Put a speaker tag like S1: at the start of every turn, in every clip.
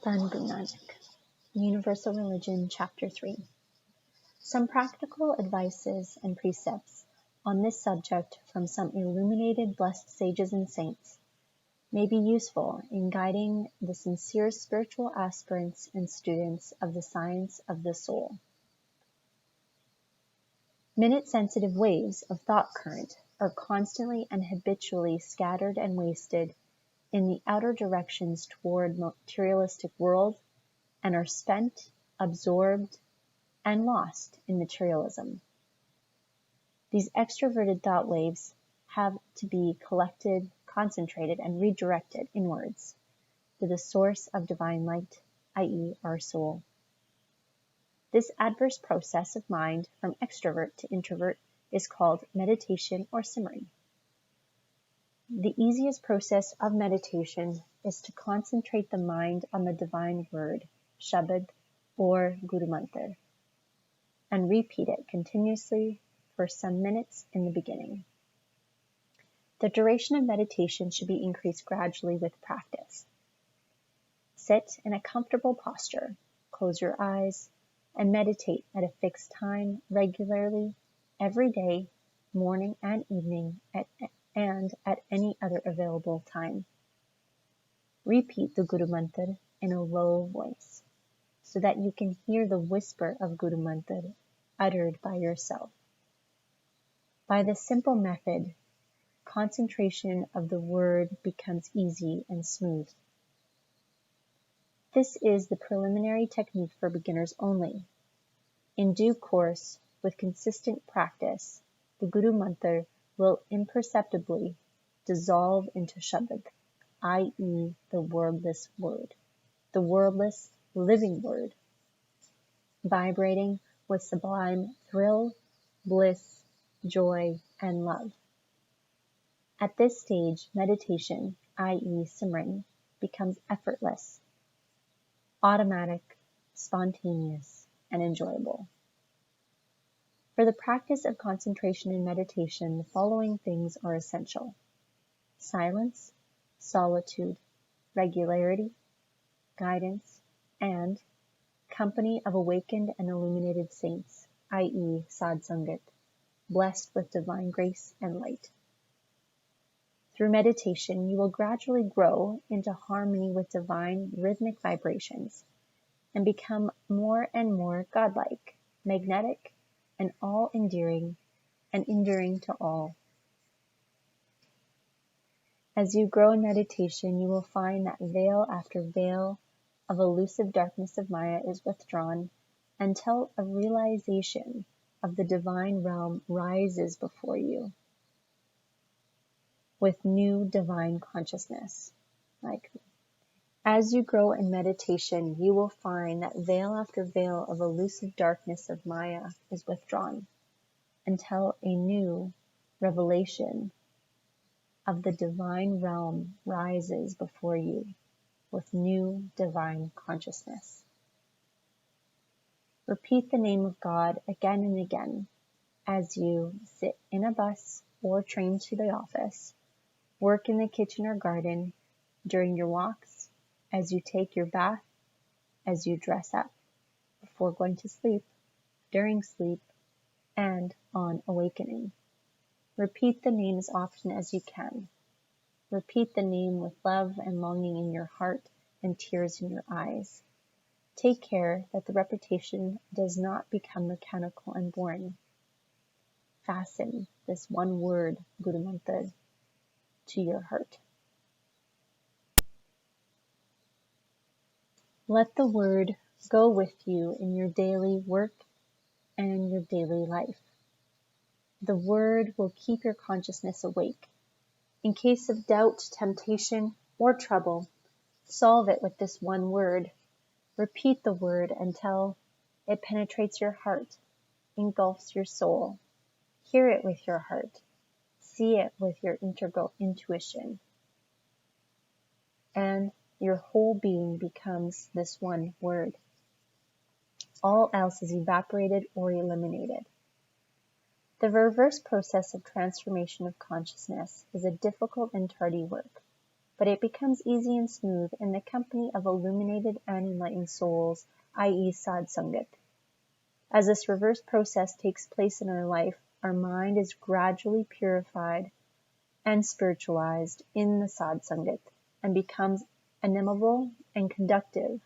S1: Dhan Guru Nanak, Universal Religion, Chapter 3. Some practical advices and precepts on this subject from some illuminated blessed sages and saints may be useful in guiding the sincere spiritual aspirants and students of the science of the soul. Minute-sensitive waves of thought current are constantly and habitually scattered and wasted in the outer directions toward materialistic world and are spent, absorbed, and lost in materialism. These extroverted thought waves have to be collected, concentrated, and redirected inwards to the source of divine light, i.e. our soul. This adverse process of mind from extrovert to introvert is called meditation or simmering. The easiest process of meditation is to concentrate the mind on the divine word, Shabad or Guru Mantra, and repeat it continuously for some minutes in the beginning. The duration of meditation should be increased gradually with practice. Sit in a comfortable posture, close your eyes, and meditate at a fixed time regularly every day, morning and evening, and at any other available time. Repeat the Guru Mantra in a low voice so that you can hear the whisper of Guru Mantra uttered by yourself. By this simple method, concentration of the word becomes easy and smooth. This is the preliminary technique for beginners only. In due course, with consistent practice, the Guru Mantra will imperceptibly dissolve into Shabad, i.e. the wordless word, the wordless living word, vibrating with sublime thrill, bliss, joy, and love. At this stage, meditation, i.e. simmering, becomes effortless, automatic, spontaneous, and enjoyable. For the practice of concentration and meditation, the following things are essential: silence, solitude, regularity, guidance, and company of awakened and illuminated saints, i.e. Sadh Sangat, blessed with divine grace and light. Through meditation, you will gradually grow into harmony with divine rhythmic vibrations and become more and more godlike, magnetic, and all-endearing, and enduring to all. As you grow in meditation, you will find that veil after veil of elusive darkness of Maya is withdrawn until a realization of the divine realm rises before you with new divine consciousness. As you grow in meditation, you will find that veil after veil of elusive darkness of Maya is withdrawn until a new revelation of the divine realm rises before you with new divine consciousness. Repeat the name of God again and again as you sit in a bus or train to the office, work in the kitchen or garden, during your walks, as you take your bath, as you dress up, before going to sleep, during sleep, and on awakening. Repeat the name as often as you can. Repeat the name with love and longing in your heart and tears in your eyes. Take care that the repetition does not become mechanical and boring. Fasten this one word, Guru Mantra, to your heart. Let the word go with you in your daily work and your daily life. The word will keep your consciousness awake. In case of doubt, temptation, or trouble, solve it with this one word. Repeat the word until it penetrates your heart, engulfs your soul. Hear it with your heart. See it with your integral intuition. And your whole being becomes this one word. All else is evaporated or eliminated. The reverse process of transformation of consciousness is a difficult and tardy work, but it becomes easy and smooth in the company of illuminated and enlightened souls, i.e. sadsangat. As this reverse process takes place in our life, our mind is gradually purified and spiritualized in the sadsangat and becomes amenable and conductive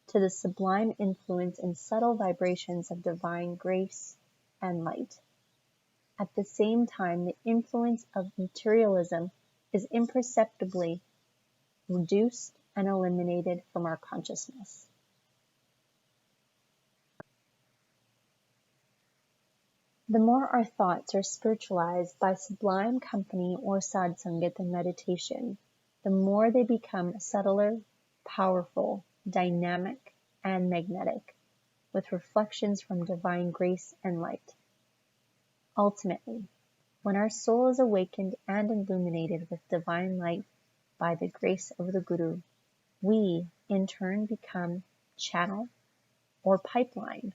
S1: to the sublime influence and subtle vibrations of divine grace and light. At the same time, the influence of materialism is imperceptibly reduced and eliminated from our consciousness. The more our thoughts are spiritualized by sublime company or sadsangat and meditation, the more they become subtler, powerful, dynamic, and magnetic, with reflections from divine grace and light. Ultimately, when our soul is awakened and illuminated with divine light by the grace of the Guru, we, in turn, become channel or pipeline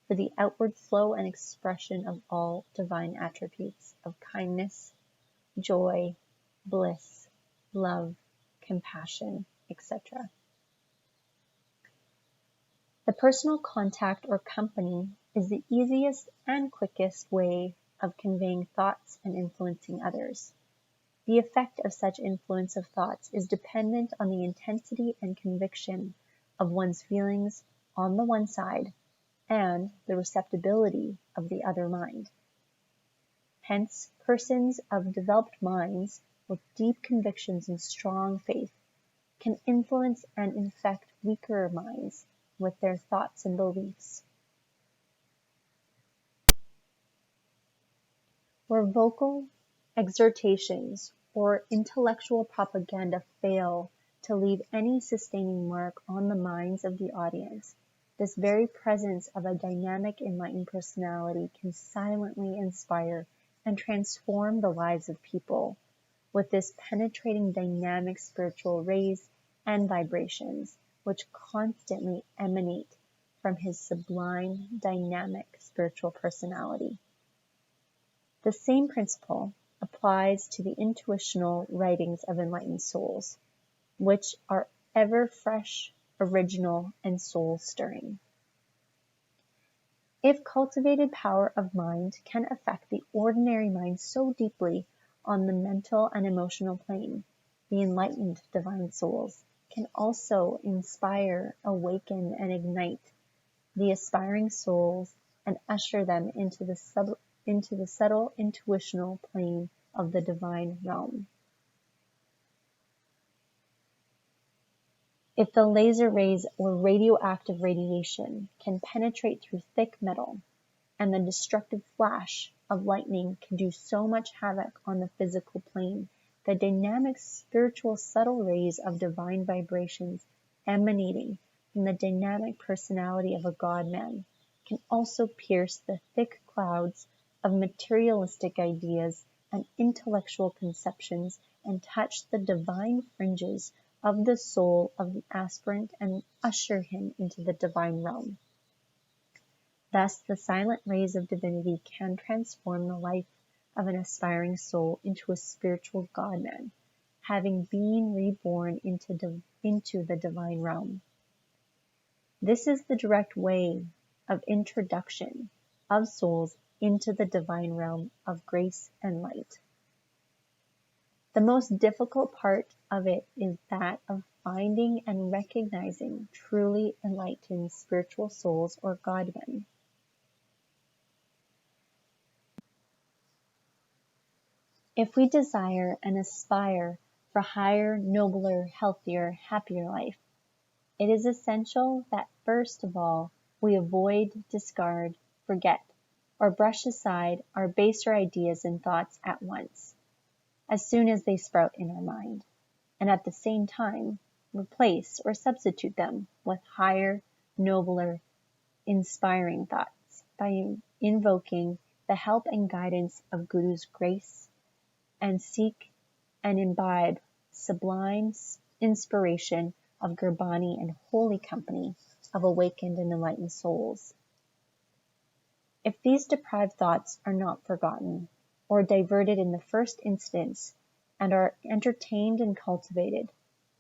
S1: for the outward flow and expression of all divine attributes of kindness, joy, bliss, love, compassion, etc. The personal contact or company is the easiest and quickest way of conveying thoughts and influencing others. The effect of such influence of thoughts is dependent on the intensity and conviction of one's feelings on the one side and the receptibility of the other mind. Hence, persons of developed minds with deep convictions and strong faith can influence and infect weaker minds with their thoughts and beliefs. Where vocal exhortations or intellectual propaganda fail to leave any sustaining mark on the minds of the audience, this very presence of a dynamic, enlightened personality can silently inspire and transform the lives of people with this penetrating dynamic spiritual rays and vibrations which constantly emanate from his sublime, dynamic spiritual personality. The same principle applies to the intuitional writings of enlightened souls, which are ever fresh, original, and soul-stirring. If cultivated power of mind can affect the ordinary mind so deeply on the mental and emotional plane, the enlightened divine souls can also inspire, awaken, and ignite the aspiring souls and usher them into the subtle intuitional plane of the divine realm. If the laser rays or radioactive radiation can penetrate through thick metal, and the destructive flash of lightning can do so much havoc on the physical plane, the dynamic spiritual subtle rays of divine vibrations emanating from the dynamic personality of a God-man can also pierce the thick clouds of materialistic ideas and intellectual conceptions and touch the divine fringes of the soul of the aspirant and usher him into the divine realm. Thus, the silent rays of divinity can transform the life of an aspiring soul into a spiritual God-man, having been reborn into the divine realm. This is the direct way of introduction of souls into the divine realm of grace and light. The most difficult part of it is that of finding and recognizing truly enlightened spiritual souls or God-men. If we desire and aspire for higher, nobler, healthier, happier life, it is essential that first of all we avoid, discard, forget, or brush aside our baser ideas and thoughts at once, as soon as they sprout in our mind, and at the same time replace or substitute them with higher, nobler, inspiring thoughts by invoking the help and guidance of Guru's grace, and seek and imbibe sublime inspiration of Gurbani and holy company of awakened and enlightened souls. If these deprived thoughts are not forgotten or diverted in the first instance and are entertained and cultivated.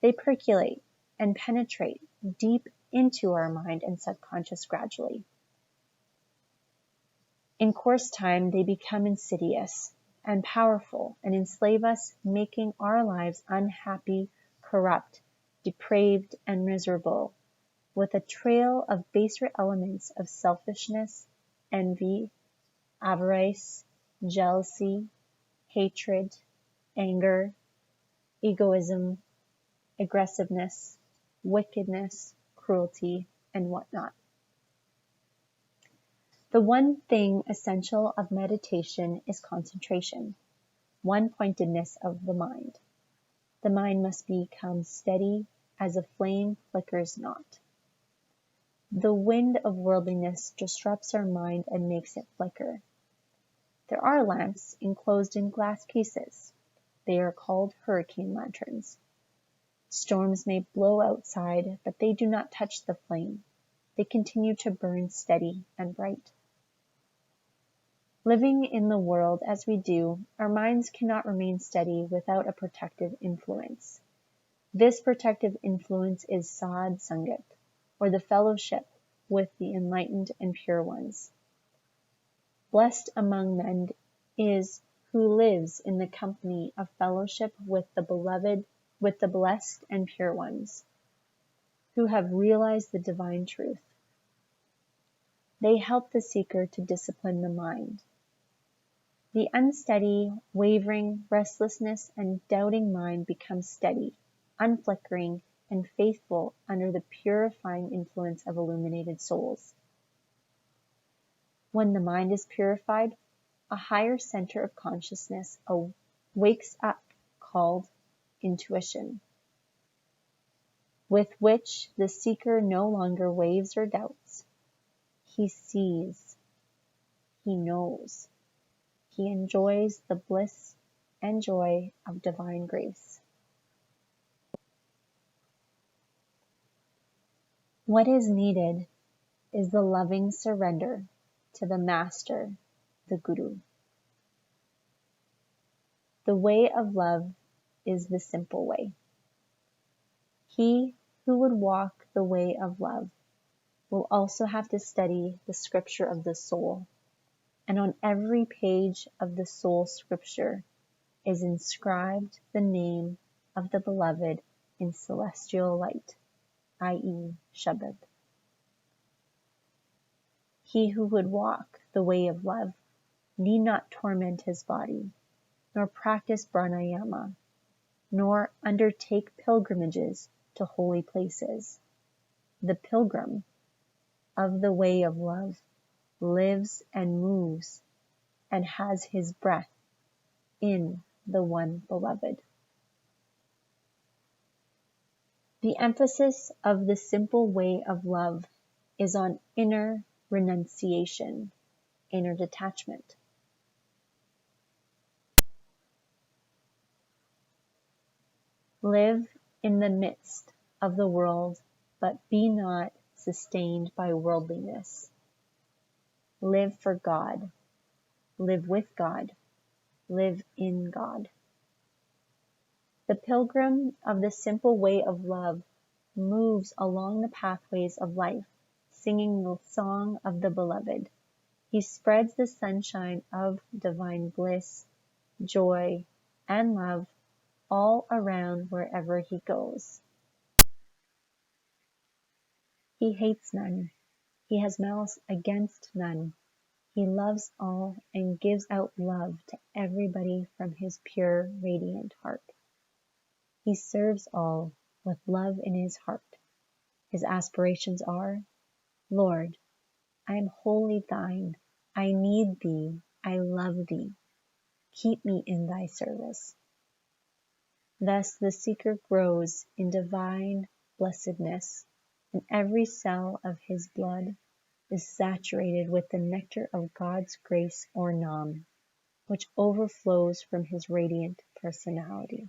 S1: They percolate and penetrate deep into our mind and subconscious gradually. In course time, they become insidious and powerful and enslave us, making our lives unhappy, corrupt, depraved, and miserable, with a trail of baser elements of selfishness, envy, avarice, jealousy, hatred, anger, egoism, aggressiveness, wickedness, cruelty, and whatnot. The one thing essential of meditation is concentration, one-pointedness of the mind. The mind must become steady as a flame flickers not. The wind of worldliness disrupts our mind and makes it flicker. There are lamps enclosed in glass cases. They are called hurricane lanterns. Storms may blow outside, but they do not touch the flame. They continue to burn steady and bright. Living in the world as we do, our minds cannot remain steady without a protective influence. This protective influence is Sadh Sangat, or the fellowship with the enlightened and pure ones. Blessed among men is who lives in the company of fellowship with the beloved, with the blessed and pure ones, who have realized the divine truth. They help the seeker to discipline the mind. The unsteady, wavering, restlessness, and doubting mind becomes steady, unflickering, and faithful under the purifying influence of illuminated souls. When the mind is purified, a higher center of consciousness wakes up, called intuition, with which the seeker no longer waves or doubts. He sees, he knows. He enjoys the bliss and joy of divine grace. What is needed is the loving surrender to the Master, the Guru. The way of love is the simple way. He who would walk the way of love will also have to study the scripture of the soul. And on every page of the soul scripture is inscribed the name of the beloved in celestial light, i.e. Shabad. He who would walk the way of love need not torment his body, nor practice pranayama, nor undertake pilgrimages to holy places. The pilgrim of the way of love lives and moves and has his breath in the one beloved. The emphasis of the simple way of love is on inner renunciation, inner detachment. Live in the midst of the world, but be not sustained by worldliness. Live for God. Live with God. Live in God. The pilgrim of the simple way of love moves along the pathways of life, singing the song of the beloved. He spreads the sunshine of divine bliss, joy, and love all around wherever he goes. He hates none. He has malice against none. He loves all and gives out love to everybody from his pure, radiant heart. He serves all with love in his heart. His aspirations are, Lord, I am wholly thine. I need thee. I love thee. Keep me in thy service. Thus the seeker grows in divine blessedness, and every cell of his blood is saturated with the nectar of God's grace or Nam, which overflows from his radiant personality.